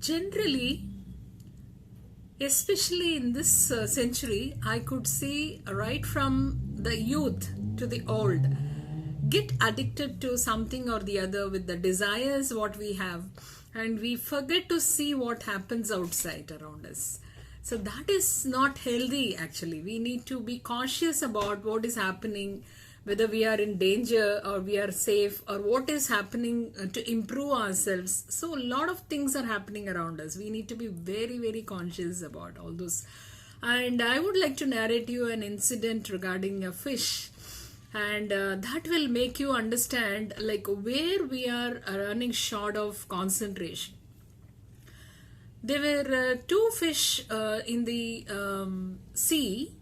Generally, especially in this century, I could see right from the youth to the old get addicted to something or the other with the desires what we have, and we forget to see what happens outside around us. So that is not healthy actually. We need to be cautious about what is happening, whether we are in danger or we are safe, or what is happening to improve ourselves. So a lot of things are happening around us. We need to be very, very conscious about all those. And I would like to narrate you an incident regarding a fish, and that will make you understand like where we are running short of concentration. There were two fish in the sea.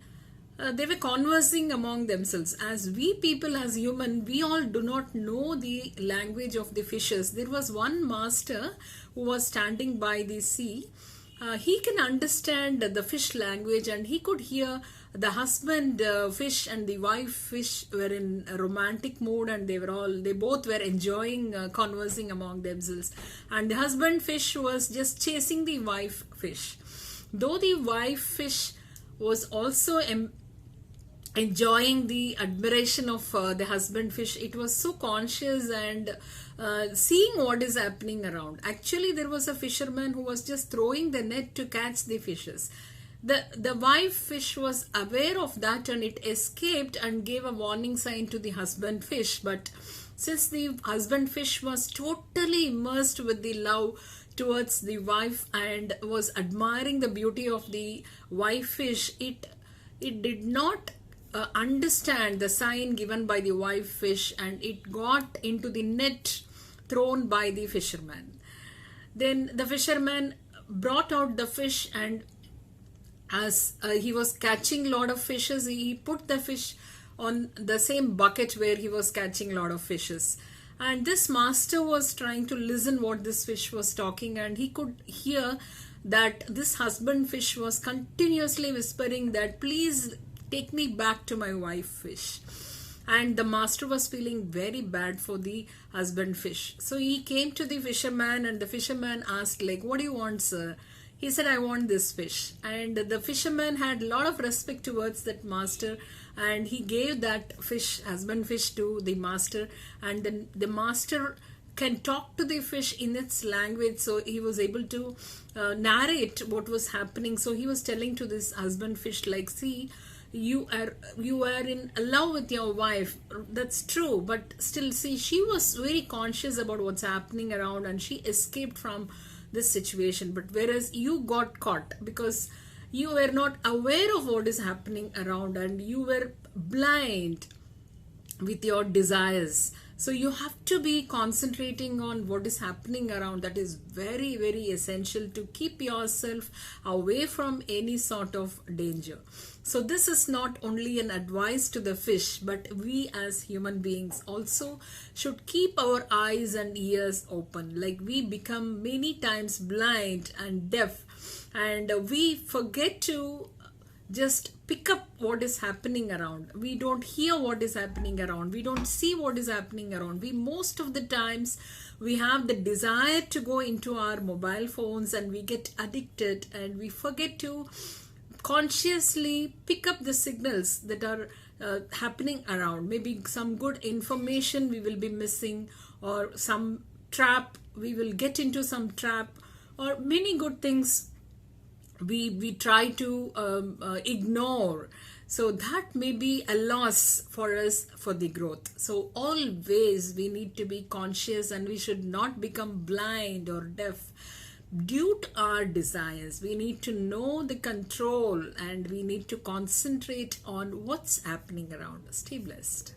They were conversing among themselves. As we people, as human, we all do not know the language of the fishes. There was one master who was standing by the sea. He can understand the fish language, and he could hear the husband fish and the wife fish were in a romantic mood, and they both were enjoying conversing among themselves. And the husband fish was just chasing the wife fish. Though the wife fish was also enjoying the admiration of the husband fish, it was so conscious and seeing what is happening around. Actually, there was a fisherman who was just throwing the net to catch the fishes. The wife fish was aware of that, and it escaped and gave a warning sign to the husband fish. But since the husband fish was totally immersed with the love towards the wife and was admiring the beauty of the wife fish, it did not understand the sign given by the wife fish, and it got into the net thrown by the fisherman. Then the fisherman brought out the fish, and as he was catching a lot of fishes, he put the fish on the same bucket where he was catching a lot of fishes. And this master was trying to listen what this fish was talking, and he could hear that this husband fish was continuously whispering that, please take me back to my wife fish. And the master was feeling very bad for the husband fish. So he came to the fisherman, and the fisherman asked, like, what do you want, sir? He said, I want this fish. And the fisherman had a lot of respect towards that master, and he gave that fish, husband fish, to the master. And then the master can talk to the fish in its language, so he was able to narrate what was happening. So he was telling to this husband fish, like, see, you are in love with your wife, that's true, but still, see, she was very conscious about what's happening around, and she escaped from this situation. But whereas you got caught because you were not aware of what is happening around, and you were blind with your desires. So you have to be concentrating on what is happening around. That is very, very essential to keep yourself away from any sort of danger. So this is not only an advice to the fish, but we as human beings also should keep our eyes and ears open. Like, we become many times blind and deaf, and we forget to just pick up what is happening around. We don't hear what is happening around. We don't see what is happening around. We most of the times we have the desire to go into our mobile phones, and we get addicted, and we forget to consciously pick up the signals that are happening around. Maybe some good information we will be missing, or some trap, we will get into some trap, or many good things we try to ignore. So that may be a loss for us for the growth. So always we need to be conscious, and we should not become blind or deaf due to our desires. We need to know the control, and we need to concentrate on what's happening around us. Stay blessed.